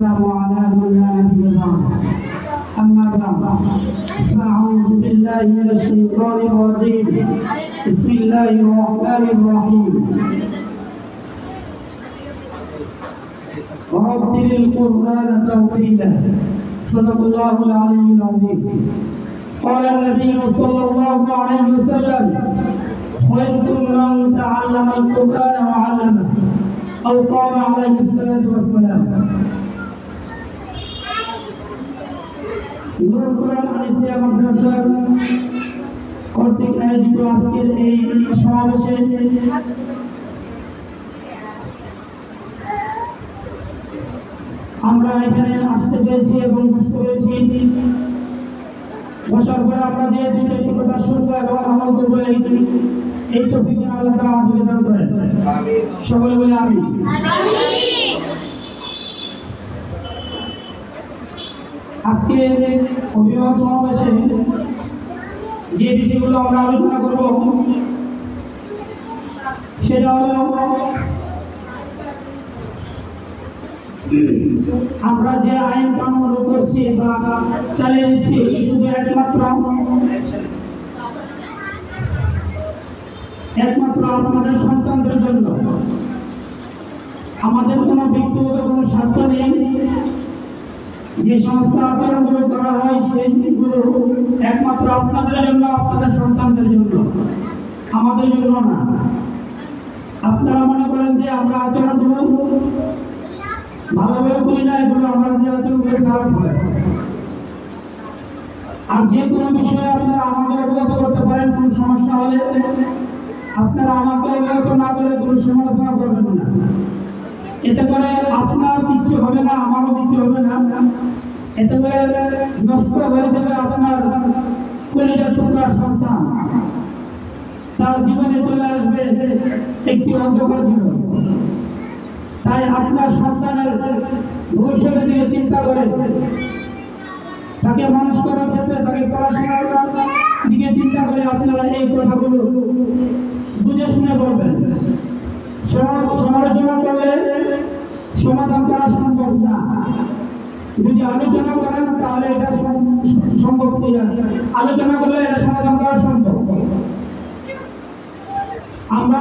وعلى آله أما بعد فأعوذ بالله من الشيطان الرجيم بسم الله الرحمن الرحيم ورتل القرآن ترتيلا صدق الله العلي العظيم قال النبي صلى الله عليه وسلم خيركم من تعلم القرآن وعلمه أو قال عليه الصلاة والسلام নূর কোরআন হাদিসিয়া মাদ্রাসা কর্তৃক আয়োজিত আজকের এই সমাবেশে আমরা এখানে আসতে পেরেছি এবং বসতে পেরেছি। বসার পরে আমরা যে দুটো কথা শুনবো এবং আমল করবো এই তৌফিক আল্লাহ তাআলা আমাদেরকে দান করেন। সকলে বলে আমিন। আজকে অভিভাবক সমাবেশে যে বিষয়গুলো আমরা আলোচনা করব সেটা হলো আমরা যে আইন কানুন করছি বা চালিয়ে দিচ্ছি শুধু একমাত্র আপনাদের সন্তানদের জন্য। আমাদের কোনো ব্যক্তিগত কোনো স্বার্থ নেই। যে সমস্ত আচরণগুলো করা হয় সেই জিনিসগুলো একমাত্র আপনাদের জন্য, আপনাদের সন্তানদের জন্য, আমাদের জন্য না। আপনারা মনে করেন যে আমরা আচরণগুলো ভালোভাবে করি না, এগুলো আমরা যে আচরণগুলো খারাপ হয়। আর যে কোনো বিষয়ে আপনারা আমাকে অবগত করতে পারেন, কোনো সমস্যা হলে আপনারা আমাকে অবগত না করে কোনো সমালোচনা করবেন না। এতে করে আপনার কিচ্ছু হবে না, আমারও কিছু হবে না। এতে করে নষ্ট হয়ে যাবে আপনার কলিজার টুকরা সন্তান। তার জীবনে চলে আসবে একটি অন্ধকার জীবন। তাই আপনার সন্তানের ভবিষ্যতের দিকে চিন্তা করে তাকে মানুষ করার ক্ষেত্রে, তাকে পড়াশোনার দিকে চিন্তা করে আপনারা এই কথাগুলো বুঝে শুনে বলবেন। সমালোচনা করলে সমাধান করা সম্ভব না। যদি আলোচনা করেন তাহলে এটা সম্ভব। আলোচনা করলে এটা সমাধান করা সম্ভব। আমরা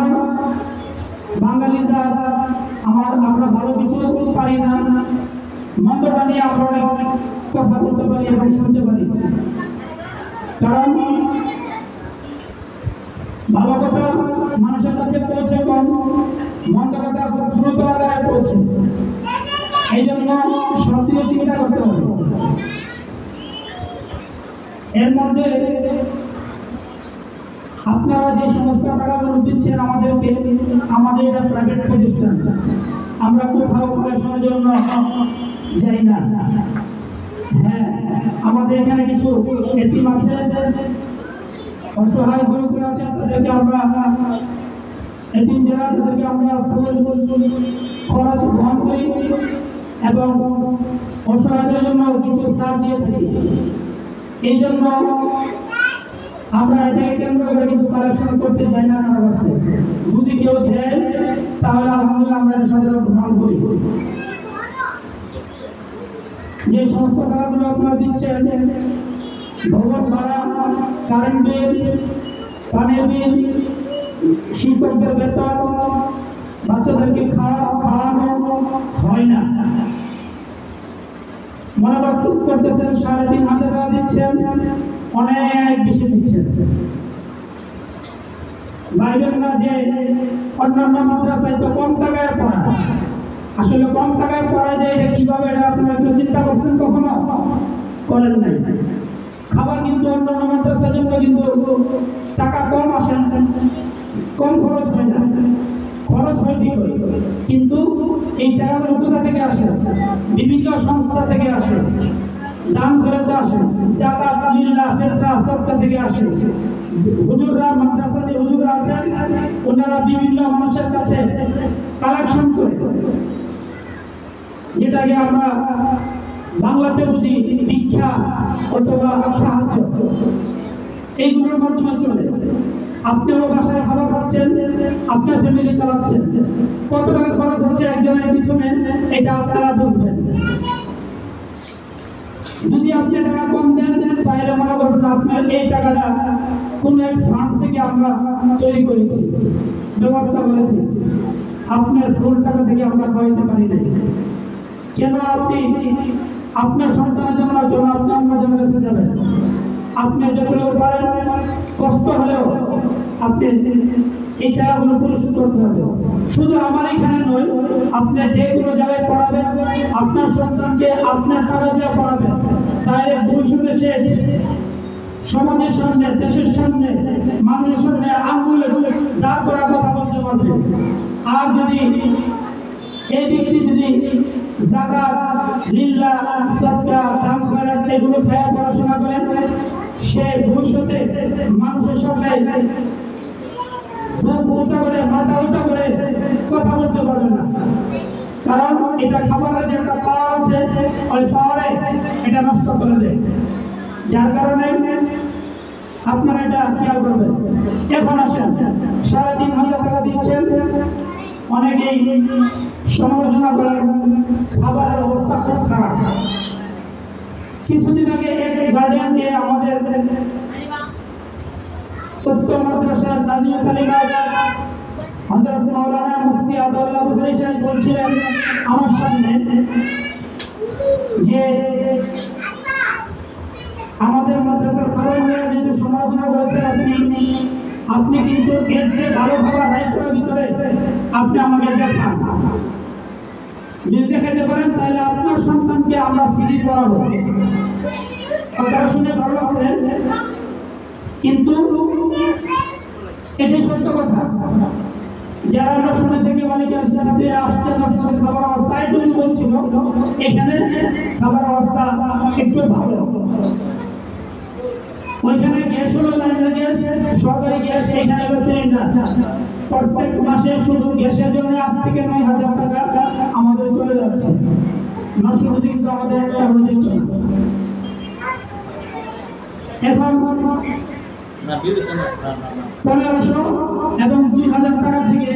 বাঙালিরা আমরা ভালো কিছু পারি না, মন্দটা নিয়ে আমরা অনেক কথা বলতে পারি এবং শুনতে পারি। কারণ ভালো কথা মানুষের কাছে পৌঁছে কম, মন্দ কথা খুব দ্রুত আকারে পৌঁছে। এই জন্য সবদিকে চিন্তা করতে হবে। এর মধ্যে আপনারা যে সমস্ত টাকাগুলো দিচ্ছেন আমাদেরকে, আমাদের এটা প্রাইভেট প্রতিষ্ঠান, আমরা কোথাও পড়াশোনার জন্য যাই না। হ্যাঁ, আমাদের এখানে কিছু এতিম আছে, অসহায় গরিব আছে, তাদেরকে আমরা এতিম যারা তাদেরকে আমরা খরচ বহন করি এবং অসহায়দের জন্য কিছু সার দিয়ে থাকি। এই জন্য আমরা এটাকে কেন্দ্র করে কিন্তু কালেকশন করতে যাই না কারো কাছে। যদি কেউ দেয় তাহলে আলহামদুলিল্লাহ আমরা এটা সাধারণ গ্রহণ করি। যে সমস্ত টাকাগুলো আপনারা দিচ্ছেন, ভবন ভাড়া, কারেন্ট বিল, পানির বিল, শিক্ষকদের বেতন, বাচ্চাদেরকে খাওয়ানো হয় না। মনে করতেছেন 3.5 টাকা দিচ্ছেন, অনেক বেশি দিচ্ছেন। ভাইবেন না যে অন্যান্য মাদ্রাসায় তো কম টাকায় পড়ায়। আসলে কম টাকায় পড়ায় যে এটা কিভাবে, এটা আপনারা একটু চিন্তা করছেন? কখনো করেন নাই। খাবার কিন্তু অন্যান্য মাদ্রাসার জন্য কিন্তু টাকা কম আসে, কম খরচ হয় না। খরচ হয় ঠিকই, কিন্তু এই টাকাগুলো কোথা থেকে আসে? বিভিন্ন সংস্থা থেকে আসে, দান খরচ আসে, জাকাত, লিল্লাহ, ফিতরা, সদকা থেকে আসে। হুজুররা, মাদ্রাসাতে হুজুররা আছেন, ওনারা বিভিন্ন মানুষের কাছে কালেকশন করে, যেটাকে আমরা বাংলাতে বুঝি ভিক্ষা অথবা সাহায্য। এইগুলোর মাধ্যমে চলে। আপনিও বাসায় খাবার খাচ্ছেন, আপনার ফ্যামিলি চালাচ্ছেন, কত টাকা খরচ হচ্ছে একজনের পিছনে এটা আপনারা বুঝবেন। যদি আপনি টাকা কম দেন তাহলে মনে করবেন আপনার এই টাকাটা কোন এক ফান্ড থেকে আমরা তৈরি করেছি, ব্যবস্থা করেছি, আপনার ফুল টাকা থেকে আমরা খাওয়াইতে পারি না। কেন আপনি আপনার সন্তানের জন্য আপনি অন্যজনের কাছে যাবেন? আপনি যতটুকু পারেন কষ্ট হলেও আপনি এই টাকাগুলো পরিশোধ করতে হবে। শুধু আমার এখানে নয়, আপনি যে কোনো জায়গায় পড়াবেন, আপনার সন্তানকে আপনার টাকা দিয়ে পড়াবেন, তাহলে ভবিষ্যতে সে সমাজের সামনে, দেশের সামনে, মানুষের সামনে আঙ্গুলে দাঁড় করা কথা বলতে পারবে। আর যদি এই ব্যক্তি যদি যাকাত, লিল্লাহ, সাদকা, দান খয়রাত এগুলো খেয়ে পড়াশোনা করেন, সে ভবিষ্যতে মানুষের সামনে বুক উঁচা করে, মাথা উঁচা করে কথা বলতে পারবে না। কারণ এটা খাবারের যে একটা পাওয়ার আছে, ওই পাওয়ারে এটা নষ্ট করে দেয়। যার কারণে আপনারা এটা খেয়াল করবেন। এখন আসেন, 3,500 টাকা দিচ্ছেন, অনেকেই সমালোচনা করেন খাবারের অবস্থা খুব খারাপ। কিছুদিন আগে এক গার্ডিয়ানকে আমাদের উত্তর মাদ্রাসার নাজিয়া সালিমা হযরত মাওলানা মুফতি আব্দুল্লাহ বুখারী সাহেব বলছিলেন আমার সামনে যে আমাদের মাদ্রাসার খাবার নিয়ে যেহেতু সমালোচনা করেছেন আপনি কিন্তু এর যে ভালো খাবার রায়পুরের ভিতরে আপনি আমাকে দেখান, যদি দেখাইতে পারেন তাহলে আপনার সন্তানকে আমরা ফ্রি করাবো। কথাটা শুনে ভালো লাগছে, কিন্তু এটি সত্য কথা। যারা রসুনের থেকে মালিকের সাথে আসছে, রসুনের খাবার অবস্থা একটু বলছিল, এখানে খাবার অবস্থা একটু ভালো। ওইখানে গ্যাস হলো লাইনের গ্যাস, সরকারি গ্যাস, এইখানে সিলিন্ডার। প্রত্যেক মাসে শুধু গ্যাসের জন্য 8 থেকে 9,000 টাকা আমাদের চলে যাচ্ছে। নষ্ট কিন্তু আমাদের একটা হয়ে যেত। এখন 1500 এবং 2,000 টাকা থেকে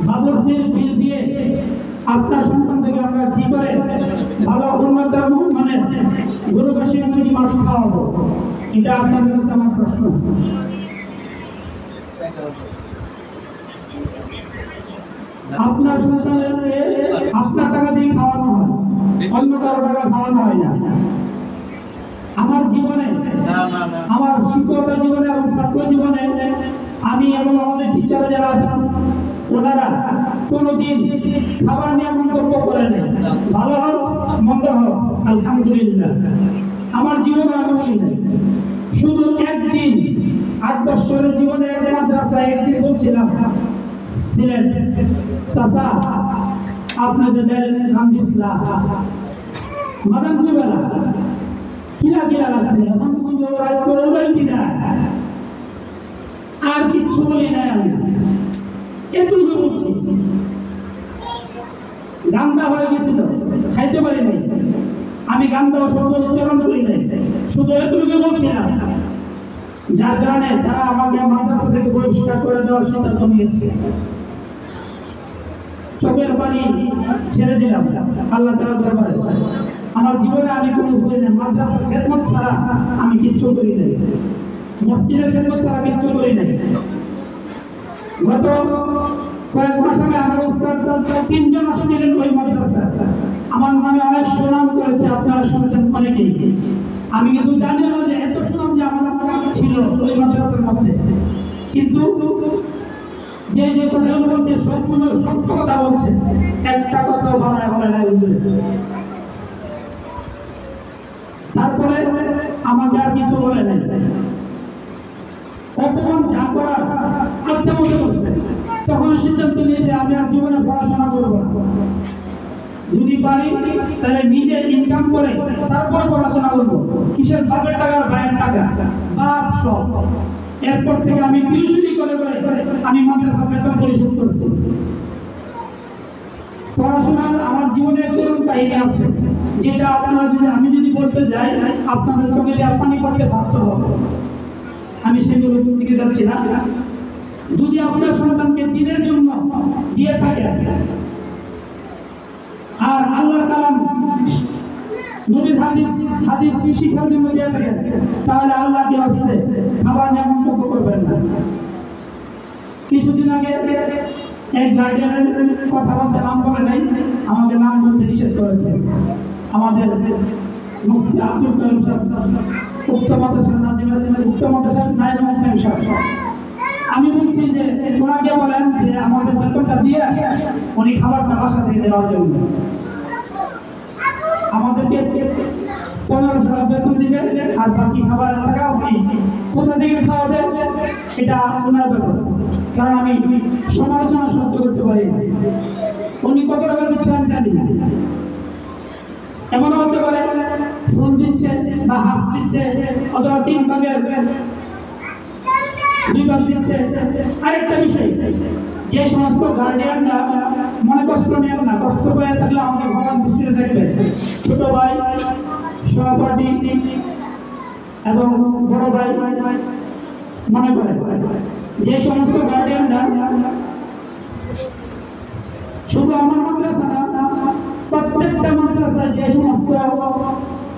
বাবরচির বিল দিয়ে আপনার সন্তান থেকে আমরা কি করে ভালো উন্নত মানে গরুবাসী মাছ খাওয়াবো? এটা আপনার কাছে আমার প্রশ্ন। আপনার সন্তানকে আপনার টাকা দিয়ে খাওয়ানো হয়, অন্য কারো টাকা খাওয়ানো হয় না। আমার জীবনে, আমার শিক্ষকতা জীবনে এবং ছাত্র জীবনে আমি এবং আমাদের টিচার যারা আছেন ওনারা কোনোদিন খাবার নিয়ে মন্তব্য করেন, ভালো হোক মন্দ হোক আলহামদুলিল্লাহ। আমার জীবনে আমি বলি নাই, শুধু একদিন 8 বছরের জীবনে এক মাদ্রাসায় একদিন বলছিলাম সিলেট চাচা আপনাদের নাম ইসলাম মাদাম কুবেলা কিলা কিলা লাগছে, এখন কিন্তু ওরাই কিনা আর কিচ্ছু বলি নাই। আমি এটুকু বলছি, গান্দা হয়ে গেছিল, খাইতে পারি নাই, আমি গান্দা শব্দ উচ্চারণ করি নাই, শুধু এটুকু বলছি না। যার কারণে তারা আমাকে মাদ্রাসা থেকে বহিষ্কার করে দেওয়ার সিদ্ধান্ত নিয়েছে। চোখের পানি ছেড়ে দিলাম আল্লাহ তাআলার দরবারে। আমার জীবনে আমি কোনো করি না, মাদ্রাসার খেদমত ছাড়া আমি কিচ্ছু করি নাই, মসজিদের খেদমত ছাড়া কিচ্ছু করি নাই। গত কয়েক মাস আগে আমার উস্তাদ 3 জন আসছিলেন ওই মাদ্রাসা, আমার নামে অনেক সুনাম করেছে, আপনারা শুনেছেন অনেকেই। আমি কিন্তু জানি না যে এত সুনাম যে আমার ছিল ওই মাদ্রাসার মধ্যে, কিন্তু যে যে কথাগুলো বলছে সবগুলো সত্য কথা বলছে, একটা কথাও বানায় বলে নাই। তারপরে আমাকে আর কিছু বলে নাই, অপমান যা করার আচ্ছা মনে করছে। তখন সিদ্ধান্ত নিয়েছে আমি আর জীবনে পড়াশোনা করবো না, যদি পারি তাহলে নিজের ইনকাম করে তারপর পড়াশোনা করবো। কিসের বাপের টাকা আর ভাইয়ের টাকা, বাপ সব। এরপর থেকে আমি টিউশনি করে আমি মাদ্রাসা বেতন পরিশোধ করছি। পড়াশোনার আমার জীবনে করুণ কাহিনী আছে, যেটা আপনারা আমি যদি বলতে যাই আপনাদের চোখে পানি পড়তে বাধ্য হবে। আমি সেগুলো দিকে যাচ্ছি না। যদি আপনার সন্তানকে দিনের জন্য দিয়ে থাকে আর আল্লাহ কালাম নবীর হাদিস শিক্ষার জন্য দিয়ে থাকেন, তাহলে আল্লাহকে আসতে খাবার নিয়ে মন্তব্য করবেন না। কিছুদিন আগে এক গার্ডিয়ানের কথা বলছে, নাম বলে নাই, আমাদের নাম বলতে নিষেধ করেছে। আমাদের মুফতি আব্দুল করিম সাহেব, উক্ত মাদ্রাসার নাজিমের উক্ত মাদ্রাসার নায়েব মুফতি সাহেব, আমি বলছি যে ওনাকে বলেন যে আমাদের বেতনটা দিয়ে উনি খাবারটা বাসা থেকে দেওয়ার জন্য আমাদেরকে 1500 টাকা বেতন দিবে, আর বাকি খাবারের টাকা উনি কোথা থেকে খাওয়াবে সেটা ওনার ব্যাপার। কারণ আমি সমালোচনা সহ্য করতে পারি না, উনি কত টাকা দিচ্ছে আমি জানি না। এমন হতে পারে ফোন দিচ্ছে বা হাফ দিচ্ছে, অথবা 3 ভাগের 2 ভাগ দিচ্ছে। আরেকটা বিষয়, যে সমস্ত গার্ডিয়ানরা মনে কষ্ট নেন না, কষ্ট পেয়ে থাকলে আমাদের ভগবান দৃষ্টিতে দেখবে। ছোট ভাই, সহপাঠী এবং বড় ভাই মনে করে, যে সমস্ত গার্ডিয়ানরা শুধু আমার মাদ্রাসা না, প্রত্যেকটা মাদ্রাসায় যে সমস্ত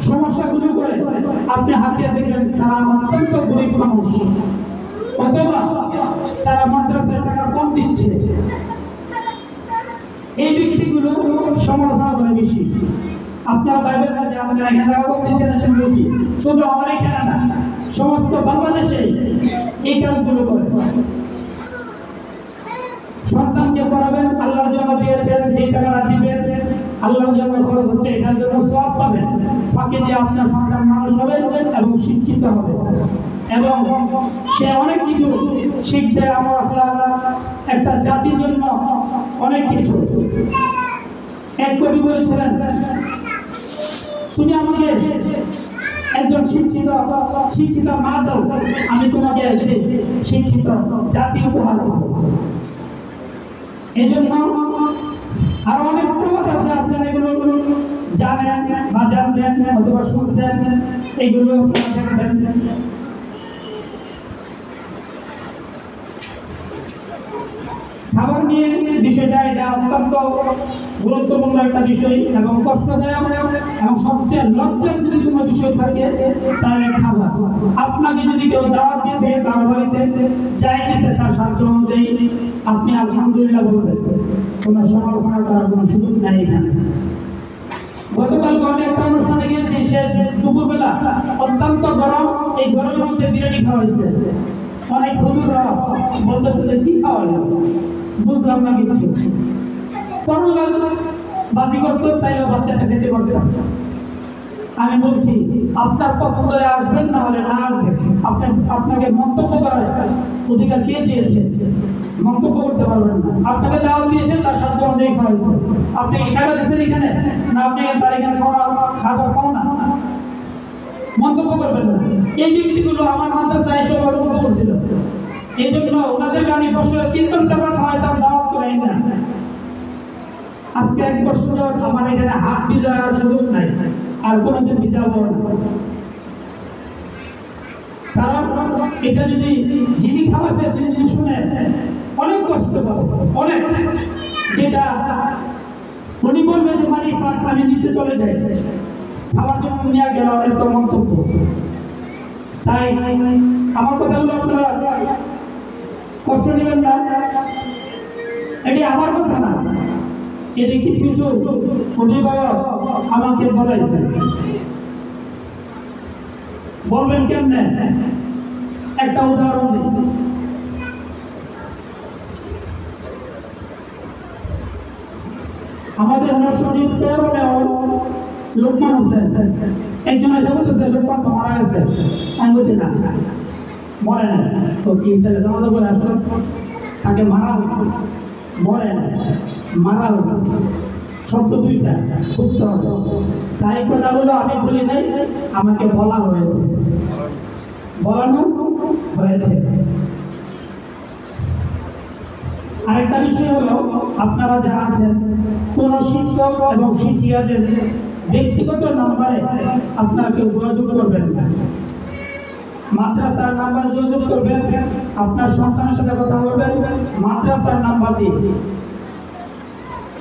সমস্যাগুলো করে আপনি হাতিয়ে দেখবেন তারা অত্যন্ত গরিব মানুষ, অথবা তারা মাদ্রাসায় টাকা কম দিচ্ছে। এই ব্যক্তিগুলো সমালোচনা করে বেশি। আপনারা ভাইবেন না যে আমাদের এখানে টাকা কম দিচ্ছে না, বলছি শুধু আমার এখানে না, সমস্ত বাংলাদেশে এই কাজগুলো করে। সন্তানকে পড়াবেন, আল্লাহর জন্য দিয়েছেন, যে টাকাটা দিবেন আল্লাহর জন্য খরচ হচ্ছে, এটার জন্য সওয়াব পাবেন। ফাঁকে দিয়ে আপনার সন্তান মানুষ হবে এবং শিক্ষিত হবে, এবং সে অনেক কিছু শিখতে, আমার একটা জাতির জন্য অনেক কিছু। এক কবি বলেছিলেন, তুমি আমাকে একজন শিক্ষিত মা দাও, আমি তোমাকে শিক্ষিত জাতি উপহার দেব। এই জন্য আরো অনেক প্রবাদ আছে, আপনারা এগুলো জানেন বা জানবেন অথবা শুনছেন, এগুলো দেখবেন। খাবার নিয়ে বিষয়টা এটা অত্যন্ত গুরুত্বপূর্ণ একটা বিষয় এবং কষ্টদায়ক, এবং সবচেয়ে লজ্জার যদি কোনো বিষয় থাকে তাহলে খাবার। আপনাকে যদি কেউ দাওয়াত দিয়ে থাকে তার বাড়িতে যাই দিচ্ছে তার সাধ্য অনুযায়ী আপনি আলহামদুলিল্লাহ বলবেন, কোনো সমালোচনা করার কোনো সুযোগ নাই এখানে। গতকাল আমি একটা অনুষ্ঠানে গিয়েছি, সে দুপুরবেলা অত্যন্ত গরম, এই গরমের মধ্যে বিরিয়ানি খাওয়া হয়েছে। অনেক হুজুররা বলতেছে যে কি খাওয়া হলো, বুঝলাম না কিছু। করোনা বাজি করতো, তাইলে বাচ্চাটা খেতে পারতাম। আমি বলছি আপনার পছন্দে আসবেন, না হলে না আসবেন। আপনাকে মন্তব্য করার অধিকার কে দিয়েছে? মন্তব্য করতে পারবেন না। আপনাকে দাওয়াত দিয়েছেন, তার সাথে অনুযায়ী খাওয়াইছে। আপনি টাকা দিয়েছেন এখানে, না আপনি তার এখানে খাবার পাও না, মন্তব্য করবেন না। এই ব্যক্তিগুলো আমার মাদ্রাসায় এসে মন্তব্য করছিল, এই জন্য ওনাদেরকে আমি বছরে 3 চারবার খাওয়াইতাম, দাওয়াত করাই না। আজকে 1 বছর যাওয়ার আমার এখানে হাত ভিজার সুযোগ নাই, আর কোনোদিন ভিজাবো না। কারণ এটা যদি যিনি খাওয়াছে তিনি যদি শুনে অনেক কষ্ট পাবে, অনেক, যেটা উনি বলবে যে মানে আমি নিচে চলে যাই, খাওয়ার জন্য নিয়ে গেল এত মন্তব্য। তাই আমার কথাগুলো আপনারা কষ্ট নেবেন না, এটি আমার কথা না, এটি কিছু কিছু অভিভাবক আমাকে বলাইছে। বলবেন কেমনে? একটা উদাহরণ দিই। আমাদের নরসিংদীর পৌর মেয়র লোকমান হোসেন একজন এসে বলতেছে লোকমান তো মারা গেছে। আমি বলছি না, মরে না। তো কি জানাতে বলে আসলে তাকে মারা হয়েছে, মরে না, মারা হয়েছে। শব্দ 2টা বুঝতে হবে। তাই কথাগুলো আমি বলি নাই, আমাকে বলা হয়েছে, বলানো হয়েছে। আরেকটা বিষয় হলো, আপনারা যারা আছেন, কোন শিক্ষক এবং শিক্ষিকাদের ব্যক্তিগত নাম্বারে আপনারা কেউ যোগাযোগ করবেন না। মাদ্রাসার নাম্বার যোগাযোগ করবেন, আপনার সন্তানের সাথে কথা বলবেন মাদ্রাসার নাম্বার দিয়ে।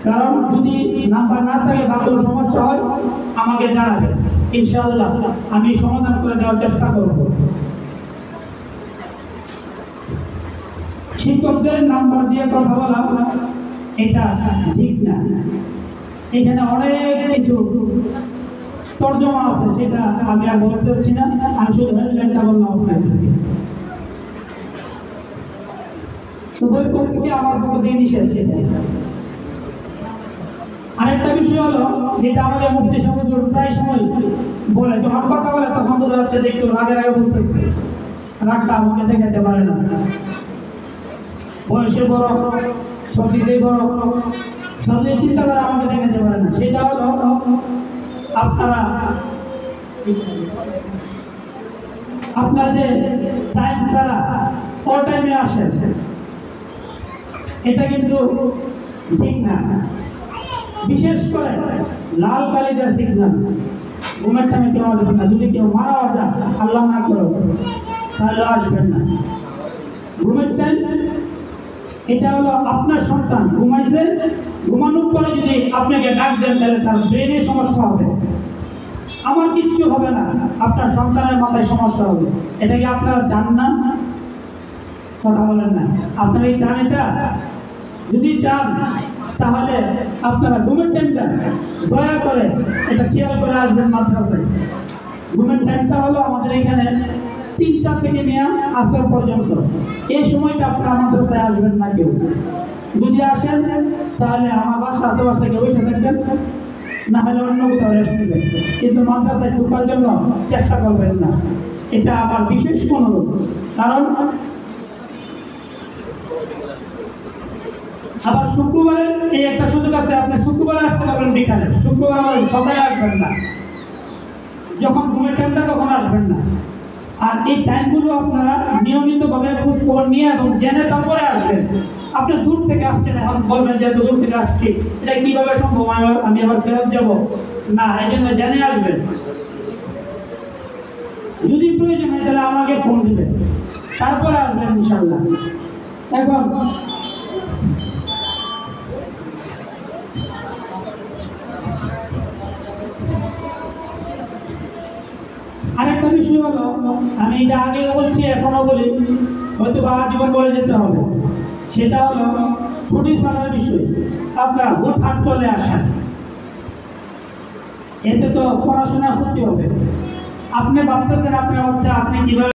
কারণ যদি নাম্বার না থাকে বা কোনো সমস্যা হয় আমাকে জানাবেন, ইনশাআল্লাহ আমি সমাধান করে দেওয়ার চেষ্টা করব। শিক্ষকদের নাম্বার দিয়ে কথা বলা এটা ঠিক না। এখানে অনেক কিছু তর্জমা আছে, সেটা আমি আর বলতে পারছি না, আমি শুধু হেডলাইনটা বললাম আপনাদেরকে। উভয় পক্ষকে আমার পক্ষ থেকে নিষেধ। আরেকটা বিষয় হলো, যেটা আমাদের মুফতি সাহেব প্রায় সময় বলে, যখন কথা বলে তখন বোঝা যাচ্ছে যে একটু রাগের আগে বলতেছে, রাগটা আমাকে দেখাতে পারে না। বয়সে বড়, সবদিকেই বড়, সবদিকে চিন্তাধারা আমাকে দেখাতে পারে না। সেটা হলো আপনাদের টাইম ছাড়া ও টাইমে আসেন, এটা কিন্তু ঠিক না। বিশেষ করে লাল কালিদের সিগন্যাল, ঘুমের টাইমে কেউ আসবেন না। যদি কেউ মারা যায়, আল্লাহ না করো, তাহলে আসবেন না। ঘুমের টাইম এটা হলো আপনার সন্তান ঘুমাইছে, ঘুমানোর পরে যদি আপনাকে ডাক দেন তাহলে তার ব্রেনে সমস্যা হবে। আমার কিচ্ছু হবে না, আপনার সন্তানের মাথায় সমস্যা হবে। এটা কি আপনারা চান না? কথা বলেন না। আপনারা এই চান? এটা যদি চান তাহলে আপনারা ঘুমের টাইমটা দয়া করে এটা খেয়াল করে আসবেন মাদ্রাসায়। ঘুমের টাইমটা হলো আমাদের এখানে 3টা থেকে নিয়ে আসর পর্যন্ত। এই সময়টা আপনারা মাদ্রাসায় আসবেন না কেউ। যদি আসেন তাহলে আমার বাসা আশেপাশে কেউ বসে থাকবেন, না হলে অন্য কোথাও রেস্ট নেবেন, কিন্তু মাদ্রাসায় ঢোকার জন্য চেষ্টা করবেন না। এটা আমার বিশেষ অনুরোধ। কারণ আবার শুক্রবারে এই একটা সুযোগ আছে, আপনি শুক্রবারে আসতে পারবেন বিকালে, শুক্রবার সকালে আসবেন না। যখন ঘুমের টাইমটা তখন আসবেন না। আর এই টাইমগুলো আপনারা নিয়মিতভাবে খোঁজ খবর নিয়ে এবং জেনে তারপরে আসবেন। আপনি দূর থেকে আসছেন, এখন বলবেন যে দূর থেকে আসছি, এটা কিভাবে সম্ভব, আমি আবার ফেরত যাব না, এই জন্য জেনে আসবেন। যদি প্রয়োজন হয় তাহলে আমাকে ফোন দিবেন, তারপরে আসবেন ইনশাআল্লাহ। এখন আরেকটা বিষয় হলো, আমি এটা আগেও বলছি এখনো বলি, হয়তো জীবন বলে যেতে হবে, সেটা হলো ছুটি ছাড়ার বিষয়। আপনারা হুটহাট চলে আসেন, এতে তো পড়াশোনা ক্ষতি হবে। আপনি ভাবতেছেন আপনার বাচ্চা, আপনি কিভাবে